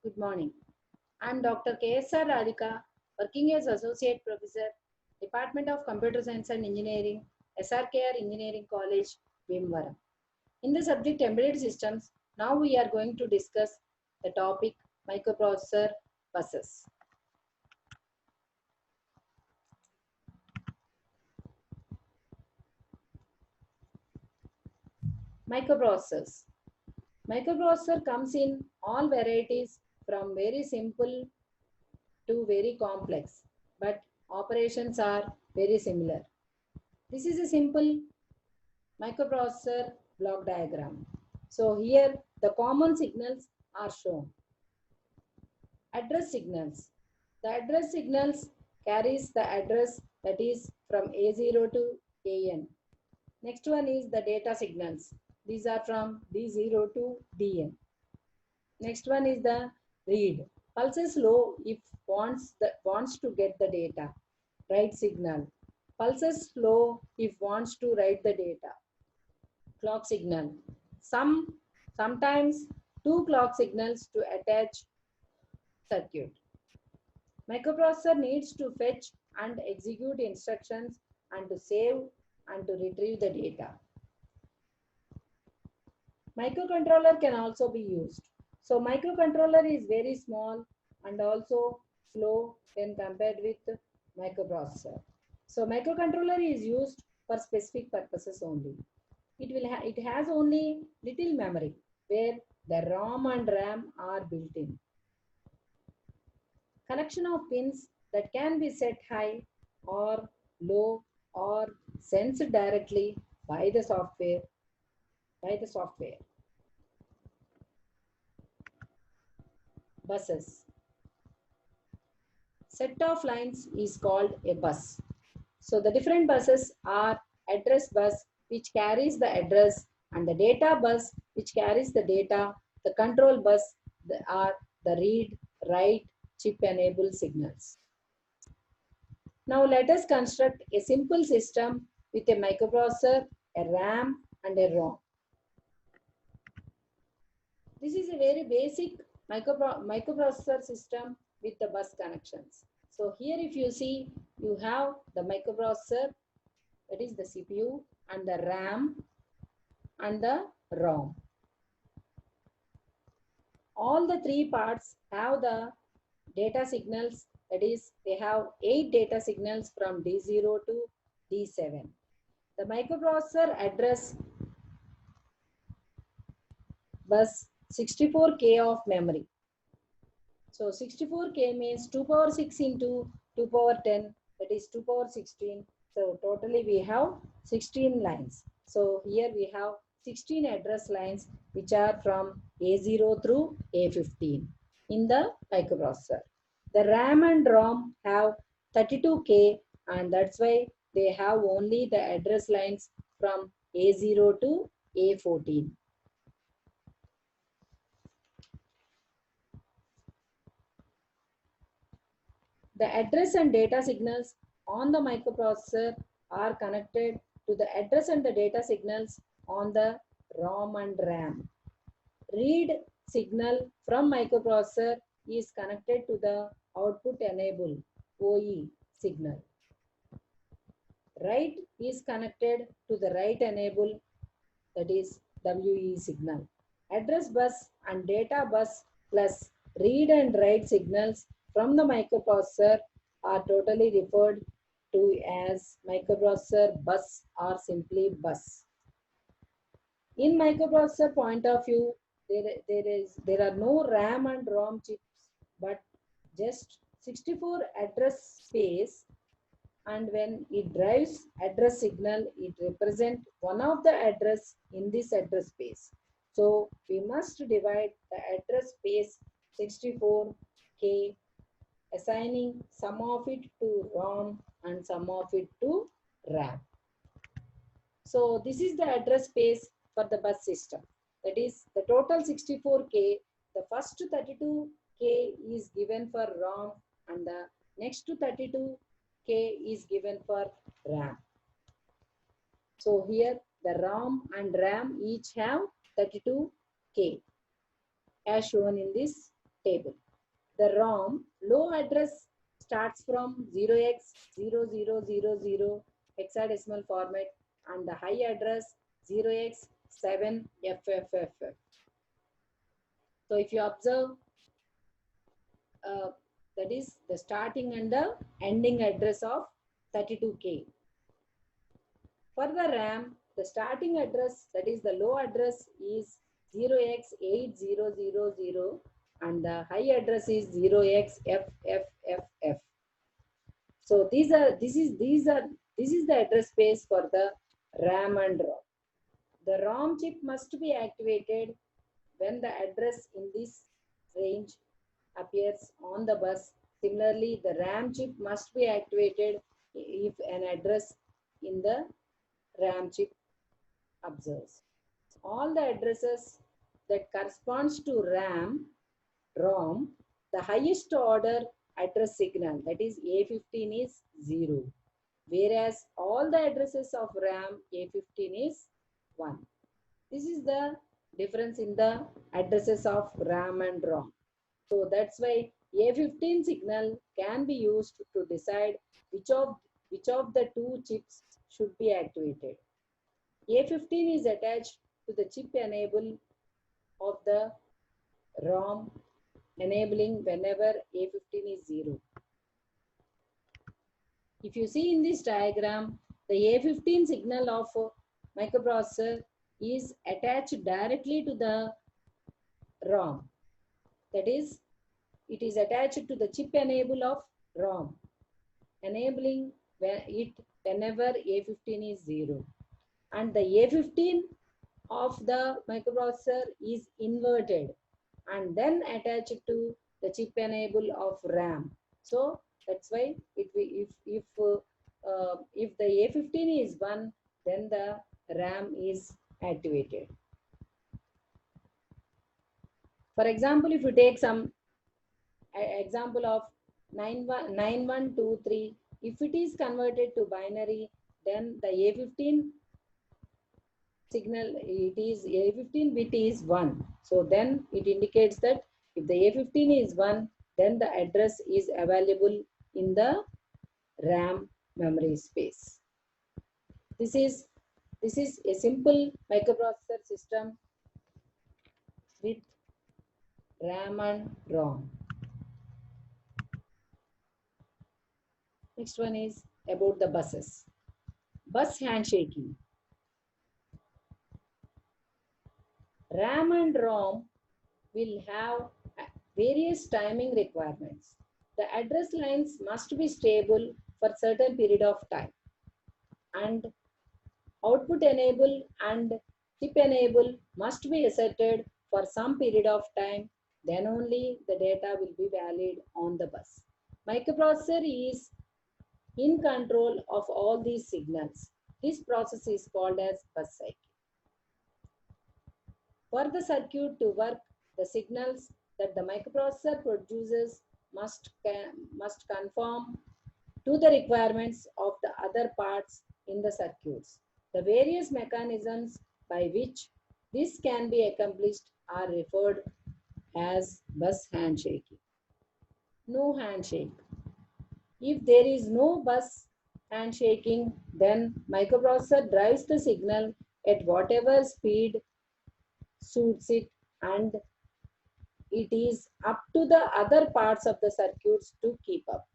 Good morning. I am Dr. KSR Radhika, working as Associate Professor, Department of Computer Science and Engineering, SRKR Engineering College, Bhimavaram. In the subject Embedded Systems, now we are going to discuss the topic microprocessor buses. Microprocessors. Microprocessor comes in all varieties from very simple to very complex, but operations are very similar. This is a simple microprocessor block diagram. So here the common signals are shown. Address signals. The address signals carries the address that is from A0 to AN. Next one is the data signals. These are from D0 to DN. Next one is the read. Pulses low if wants to get the data. Write signal. Pulses slow if wants to write the data. Clock signal. Sometimes two clock signals to attach circuit. Microprocessor needs to fetch and execute instructions and to save and to retrieve the data. Microcontroller can also be used. So microcontroller is very small and also slow when compared with microprocessor. So microcontroller is used for specific purposes only. It has only little memory where the ROM and RAM are built in. Collection of pins that can be set high or low or sensed directly by the software. Buses. Set of lines is called a bus. So the different buses are address bus, which carries the address, and the data bus, which carries the data. The control bus are the read, write, chip enable signals. Now let us construct a simple system with a microprocessor, a RAM, and a ROM. This is a very basic microprocessor system with the bus connections. So here if you see, you have the microprocessor, that is the CPU, and the RAM and the ROM. All the three parts have the data signals, that is they have 8 data signals from D0 to D7. The microprocessor address bus 64K of memory. So 64K means 2 power 6 into 2 power 10, that is 2 power 16. So totally we have 16 lines. So here we have 16 address lines which are from A0 through A15 in the microprocessor. The RAM and ROM have 32K, and that's why they have only the address lines from A0 to A14. The address and data signals on the microprocessor are connected to the address and the data signals on the ROM and RAM. Read signal from microprocessor is connected to the output enable OE signal. Write is connected to the write enable, that is WE signal. Address bus and data bus plus read and write signals from the microprocessor are totally referred to as microprocessor bus or simply bus. In microprocessor point of view, there are no RAM and ROM chips, but just 64 address space, and when it drives address signal, it represents one of the address in this address space. So we must divide the address space 64K, assigning some of it to ROM and some of it to RAM. So this is the address space for the bus system. That is the total 64K. The first 32K is given for ROM and the next 32K is given for RAM. So here the ROM and RAM each have 32K as shown in this table. The ROM low address starts from 0x0000 hexadecimal format and the high address 0x7FFFF. So if you observe, that is the starting and the ending address of 32K. For the RAM, the starting address, that is the low address, is 0x8000 and the high address is 0xFFFF. So this is the address space for the RAM and ROM. The ROM chip must be activated when the address in this range appears on the bus. Similarly, the RAM chip must be activated if an address in the RAM chip observes. All the addresses that corresponds to ROM, the highest order address signal, that is A15, is 0. Whereas all the addresses of RAM, A15 is 1. This is the difference in the addresses of RAM and ROM. So that's why A15 signal can be used to decide which of the two chips should be activated. A15 is attached to the chip enable of the ROM, enabling whenever A15 is 0. If you see in this diagram, the A15 signal of microprocessor is attached directly to the ROM. That is, it is attached to the chip enable of ROM, enabling it whenever A15 is 0. And the A15 of the microprocessor is inverted and then attached to the chip enable of RAM. So that's why if the A15 is 1, then the RAM is activated. For example, if you take some example of 9123, if it is converted to binary, then the A15 signal, it is A15 bit is 1. So then it indicates that if the A15 is 1, then the address is available in the RAM memory space. This is a simple microprocessor system with RAM and ROM. Next one is about the buses. Bus handshaking. RAM and ROM will have various timing requirements. The address lines must be stable for certain period of time, and output enable and chip enable must be asserted for some period of time, then only the data will be valid on the bus. Microprocessor is in control of all these signals. This process is called as bus cycle. For the circuit to work, the signals that the microprocessor produces must conform to the requirements of the other parts in the circuits. The various mechanisms by which this can be accomplished are referred as bus handshaking. No handshake. If there is no bus handshaking, then microprocessor drives the signal at whatever speed suits it, and it is up to the other parts of the circuits to keep up.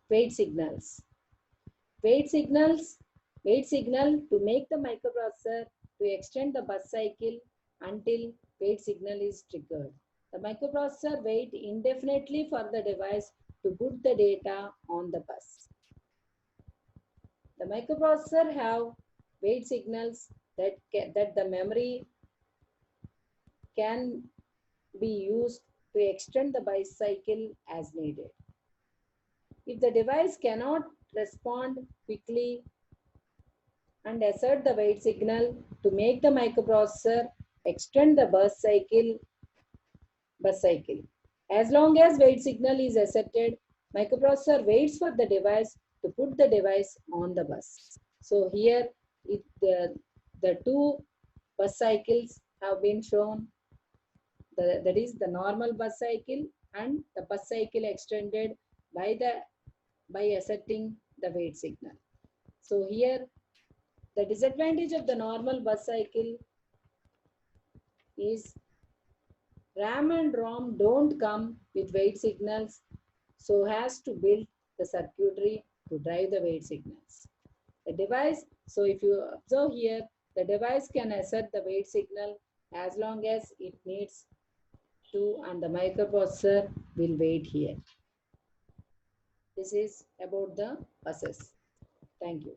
Wait signals. Wait signal to make the microprocessor to extend the bus cycle until wait signal is triggered. The microprocessor wait indefinitely for the device to put the data on the bus. The microprocessor have wait signals that the memory can be used to extend the bus cycle as needed. If the device cannot respond quickly and assert the wait signal to make the microprocessor extend the bus cycle. As long as wait signal is asserted, microprocessor waits for the device to put the device on the bus. So here the two bus cycles have been shown. That is the normal bus cycle and the bus cycle extended by asserting the wait signal. So here the disadvantage of the normal bus cycle is RAM and ROM don't come with wait signals, so has to build the circuitry to drive the wait signals. The device, so if you observe here, the device can assert the wait signal as long as it needs to, and the microprocessor will wait here. This is about the buses. Thank you.